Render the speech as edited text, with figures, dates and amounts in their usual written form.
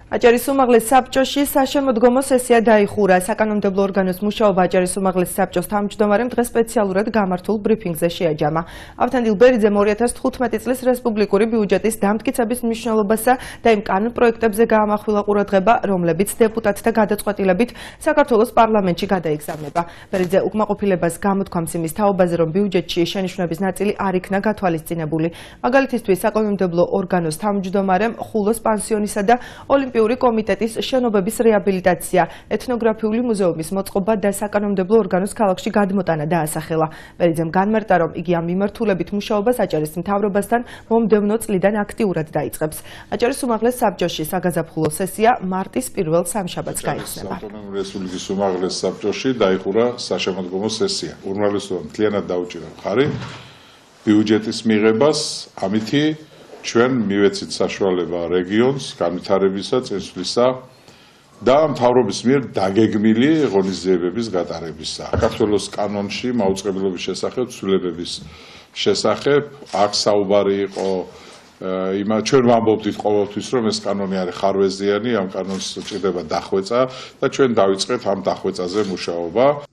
აჭარის უმაღლეს საბჭოში საშემოდგომო სესია დაიხურა. საკანონმდებლო ორგანოს მუშაობა აჭარის უმაღლეს საბჭოს თავმჯდომარემ დღეს სპეციალურად გამართულ ბრიფინგზე შეაჯამა. ავთანდილ ბერიძემ 2015 წლის რესპუბლიკური ბიუჯეტის დამტკიცების მნიშვნელობასა და იმ კანონპროექტებზე გაამახვილა ყურადღება, რომლებიც დეპუტატთა გადაწყვეტილებით საქართველოს პარლამენტში გადაიგზავნება. ბერიძე უკმაყოფილებას გამოთქვამს იმის თაობაზე, რომ ბიუჯეტში შენიშვნების ნაწილი არ იქნა გათვალისწინებული. მაგალითისთვის საკანონმდებლო ორგანოს თავმჯდომარემ ხულოს პანსიონისა და ოლიმპიური კომიტეტის შენობების რეაბილიტაცია, ეთნოგრაფიული მუზეუმის მოწყობა და საკანონმდებლო ორგანოს ქალაქში გადმოტანა დაასახელა. ბერიძემ განმარტა, რომ იგი ამ მიმართულებით მუშაობას აჭარის მთავრობასთან მომდევნო წლიდან აქტიურად დაიწყებს. აჭარის უმაღლეს საბჭოში საგაზაფხულო სესია მარტის პირველ სამშაბათს გაიხსნება. ავტონომიური რესპუბლიკის უმაღლეს საბჭოში დაიხურა საშემოდგომო სესია. უმრავლესობა მთლიანად დაუჭირა მხარი ბიუჯეტის მიღებას, ამითი ჩვენ მივეცით საშუალება რეგიონს განვითარებისა, წინსვლისა და მთავრობის მიერ დაგეგმილი ღონისძიებების გატარებისა. საქართველოს კანონში მაუწყებლობის შესახებ, ცვლილებების შესახებ აქ საუბარი იყო ჩვენ ვამბობდით ყოველთვის, რომ ეს კანონი არის ხარვეზიანი, ამ კანონს ჭირდება დახვეწა და ჩვენ დავიწყეთ ამ დახვეწაზე მუშაობა.